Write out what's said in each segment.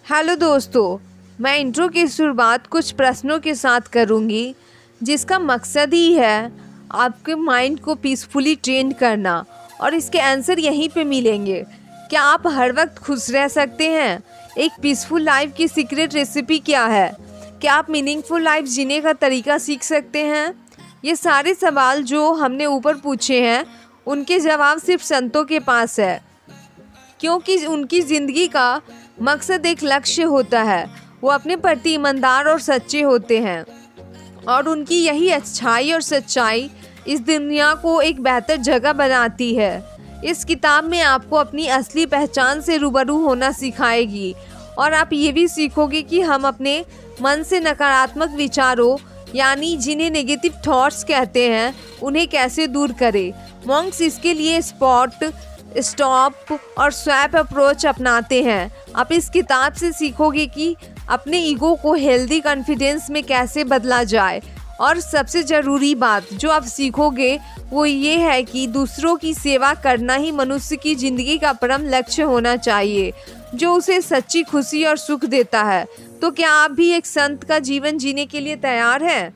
Hello दोस्तों, मैं intro की शुरुआत कुछ प्रश्नों के साथ करूंगी, जिसका मकसद ही है आपके माइंड को पीसफुली ट्रेन करना और इसके आंसर यहीं पे मिलेंगे। क्या आप हर वक्त खुश रह सकते हैं? एक पीसफुल लाइफ की सीक्रेट रेसिपी क्या है? क्या आप मीनिंगफुल लाइफ जीने का तरीका सीख सकते हैं? ये सारे सवाल जो हमने ऊपर पूछे हैं, उनके जवाब सिर्फ संतों के पास है, क्योंकि उनकी ज़िंदगी का मकसद एक लक्ष्य होता है। वो अपने प्रति ईमानदार और सच्चे होते हैं और उनकी यही अच्छाई और सच्चाई इस दुनिया को एक बेहतर जगह बनाती है। इस किताब में आपको अपनी असली पहचान से रूबरू होना सिखाएगी और आप ये भी सीखोगे कि हम अपने मन से नकारात्मक विचारों यानी जिन्हें नेगेटिव थॉट्स कहते हैं, उन्हें कैसे दूर करें। मॉन्क्स इसके लिए स्पॉट, स्टॉप और स्वैप अप्रोच अपनाते हैं। आप इस किताब से सीखोगे कि अपने ईगो को हेल्दी कॉन्फिडेंस में कैसे बदला जाए और सबसे ज़रूरी बात जो आप सीखोगे वो ये है कि दूसरों की सेवा करना ही मनुष्य की ज़िंदगी का परम लक्ष्य होना चाहिए, जो उसे सच्ची खुशी और सुख देता है। तो क्या आप भी एक संत का जीवन जीने के लिए तैयार हैं?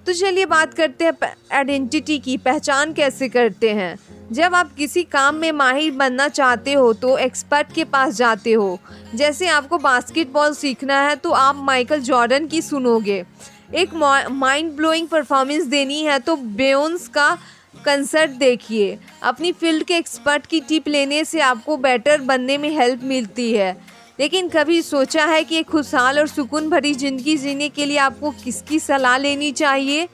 तो चलिए बात करते हैं आइडेंटिटी की। पहचान कैसे करते हैं? जब आप किसी काम में माहिर बनना चाहते हो तो एक्सपर्ट के पास जाते हो। जैसे आपको बास्केटबॉल सीखना है तो आप माइकल जॉर्डन की सुनोगे। एक माइंड ब्लोइंग परफॉर्मेंस देनी है तो बेयोंस का कंसर्ट देखिए। अपनी फील्ड के एक्सपर्ट की टिप लेने से आपको बेटर बनने में हेल्प मिलती है। लेकिन कभी सोचा है कि एक खुशहाल और सुकून भरी ज़िंदगी जीने के लिए आपको किसकी सलाह लेनी चाहिए?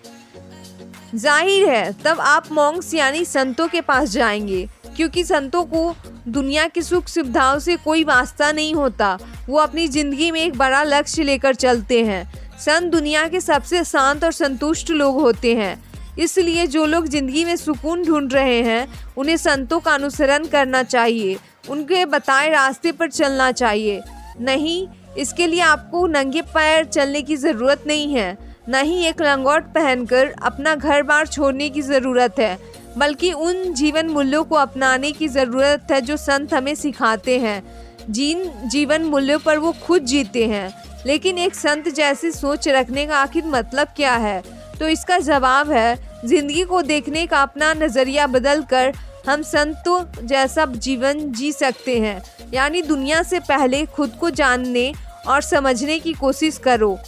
जाहिर है तब आप मॉन्क्स यानी संतों के पास जाएंगे, क्योंकि संतों को दुनिया की सुख सुविधाओं से कोई वास्ता नहीं होता। वो अपनी ज़िंदगी में एक बड़ा लक्ष्य लेकर चलते हैं। संत दुनिया के सबसे शांत और संतुष्ट लोग होते हैं। इसलिए जो लोग ज़िंदगी में सुकून ढूंढ रहे हैं, उन्हें संतों का अनुसरण करना चाहिए। उनके बताए रास्ते पर चलना चाहिए। नहीं, इसके लिए आपको नंगे पैर चलने की ज़रूरत नहीं है, न ही एक लंगोट पहनकर अपना घर बार छोड़ने की ज़रूरत है, बल्कि उन जीवन मूल्यों को अपनाने की ज़रूरत है जो संत हमें सिखाते हैं। जिन जीवन मूल्यों पर वो खुद जीते हैं। लेकिन एक संत जैसी सोच रखने का आखिर मतलब क्या है? तो इसका जवाब है, ज़िंदगी को देखने का अपना नज़रिया बदल कर हम संतों जैसा जीवन जी सकते हैं। यानी दुनिया से पहले खुद को जानने और समझने की कोशिश करो।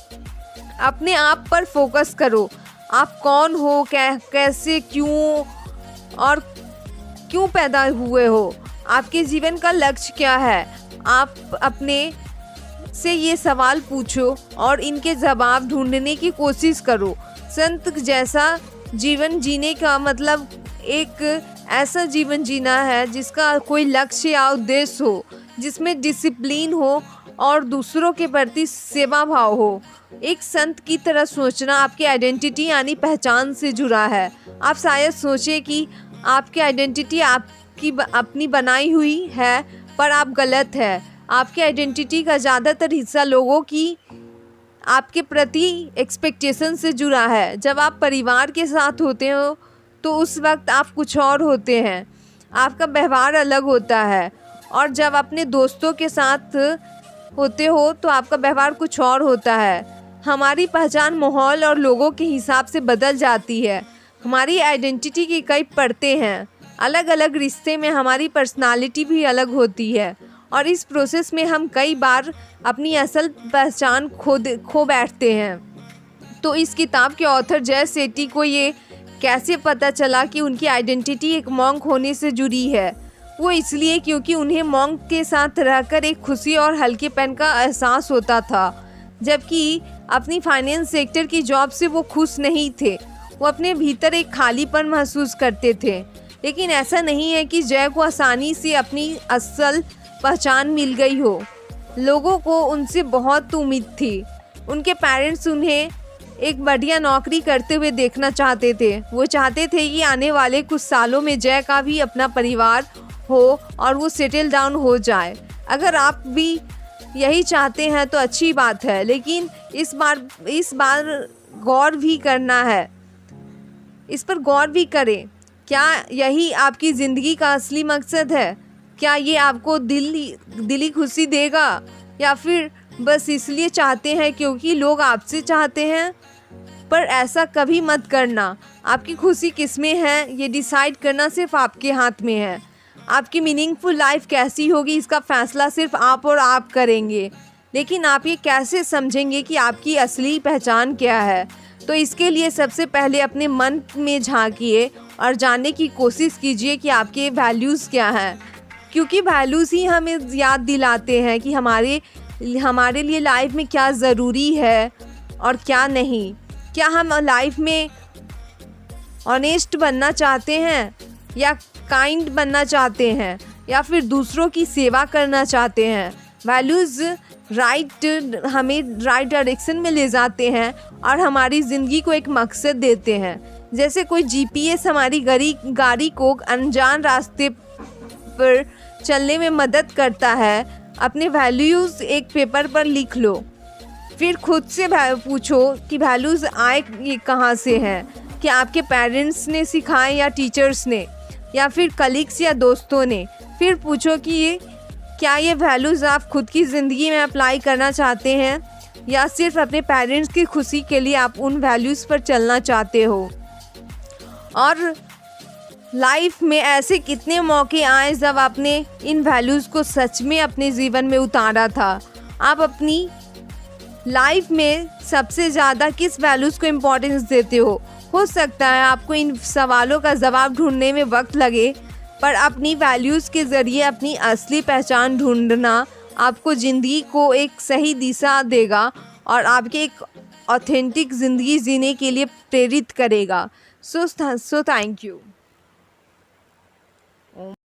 अपने आप पर फोकस करो। आप कौन हो, कैसे, क्यों और क्यों पैदा हुए हो? आपके जीवन का लक्ष्य क्या है? आप अपने से ये सवाल पूछो और इनके जवाब ढूंढने की कोशिश करो। संत जैसा जीवन जीने का मतलब एक ऐसा जीवन जीना है जिसका कोई लक्ष्य या उद्देश्य हो, जिसमें डिसिप्लिन हो और दूसरों के प्रति सेवा भाव हो। एक संत की तरह सोचना आपकी आइडेंटिटी यानी पहचान से जुड़ा है। आप शायद सोचें कि आपकी आइडेंटिटी आपकी अपनी बनाई हुई है, पर आप गलत है। आपकी आइडेंटिटी का ज़्यादातर हिस्सा लोगों की आपके प्रति एक्सपेक्टेशन से जुड़ा है। जब आप परिवार के साथ होते हो तो उस वक्त आप कुछ और होते हैं, आपका व्यवहार अलग होता है। और जब अपने दोस्तों के साथ होते हो तो आपका व्यवहार कुछ और होता है। हमारी पहचान माहौल और लोगों के हिसाब से बदल जाती है। हमारी आइडेंटिटी की कई परतें हैं। अलग अलग रिश्ते में हमारी पर्सनालिटी भी अलग होती है और इस प्रोसेस में हम कई बार अपनी असल पहचान खो बैठते हैं। तो इस किताब के ऑथर जय सेठी को ये कैसे पता चला कि उनकी आइडेंटिटी एक मॉन्क होने से जुड़ी है? वो इसलिए क्योंकि उन्हें मॉन्क के साथ रहकर एक खुशी और हल्केपन का एहसास होता था, जबकि अपनी फाइनेंस सेक्टर की जॉब से वो खुश नहीं थे। वो अपने भीतर एक खालीपन महसूस करते थे। लेकिन ऐसा नहीं है कि जय को आसानी से अपनी असल पहचान मिल गई हो। लोगों को उनसे बहुत उम्मीद थी। उनके पेरेंट्स उन्हें एक बढ़िया नौकरी करते हुए देखना चाहते थे। वो चाहते थे कि आने वाले कुछ सालों में जय का भी अपना परिवार हो और वो सेटल डाउन हो जाए। अगर आप भी यही चाहते हैं तो अच्छी बात है, लेकिन इस बार गौर भी करना है। इस पर गौर भी करें। क्या यही आपकी ज़िंदगी का असली मकसद है? क्या ये आपको दिली खुशी देगा? या फिर बस इसलिए चाहते हैं क्योंकि लोग आपसे चाहते हैं? पर ऐसा कभी मत करना। आपकी खुशी किस में है ये डिसाइड करना सिर्फ आपके हाथ में है। आपकी मीनिंगफुल लाइफ कैसी होगी इसका फ़ैसला सिर्फ आप और आप करेंगे। लेकिन आप ये कैसे समझेंगे कि आपकी असली पहचान क्या है? तो इसके लिए सबसे पहले अपने मन में झांकिए और जानने की कोशिश कीजिए कि आपके वैल्यूज़ क्या हैं, क्योंकि वैल्यूज़ ही हमें याद दिलाते हैं कि हमारे लिए लाइफ में क्या ज़रूरी है और क्या नहीं। क्या हम लाइफ में ऑनेस्ट बनना चाहते हैं या काइंड बनना चाहते हैं या फिर दूसरों की सेवा करना चाहते हैं? वैल्यूज़ हमें राइट डायरेक्शन में ले जाते हैं और हमारी ज़िंदगी को एक मकसद देते हैं। जैसे कोई जीपीएस हमारी गाड़ी को अनजान रास्ते पर चलने में मदद करता है। अपने वैल्यूज़ एक पेपर पर लिख लो, फिर खुद से पूछो कि वैल्यूज़ आए ये कहाँ से हैं? कि आपके पेरेंट्स ने सिखाए या टीचर्स ने या फिर कलीग्स या दोस्तों ने? फिर पूछो कि क्या ये वैल्यूज़ आप खुद की ज़िंदगी में अप्लाई करना चाहते हैं या सिर्फ अपने पेरेंट्स की खुशी के लिए आप उन वैल्यूज़ पर चलना चाहते हो? और लाइफ में ऐसे कितने मौके आए जब आपने इन वैल्यूज़ को सच में अपने जीवन में उतारा था? आप अपनी लाइफ में सबसे ज़्यादा किस वैल्यूज़ को इम्पोर्टेंस देते हो सकता है आपको इन सवालों का जवाब ढूंढने में वक्त लगे, पर अपनी वैल्यूज़ के ज़रिए अपनी असली पहचान ढूंढना आपको ज़िंदगी को एक सही दिशा देगा और आपके एक ऑथेंटिक ज़िंदगी जीने के लिए प्रेरित करेगा। So thank you.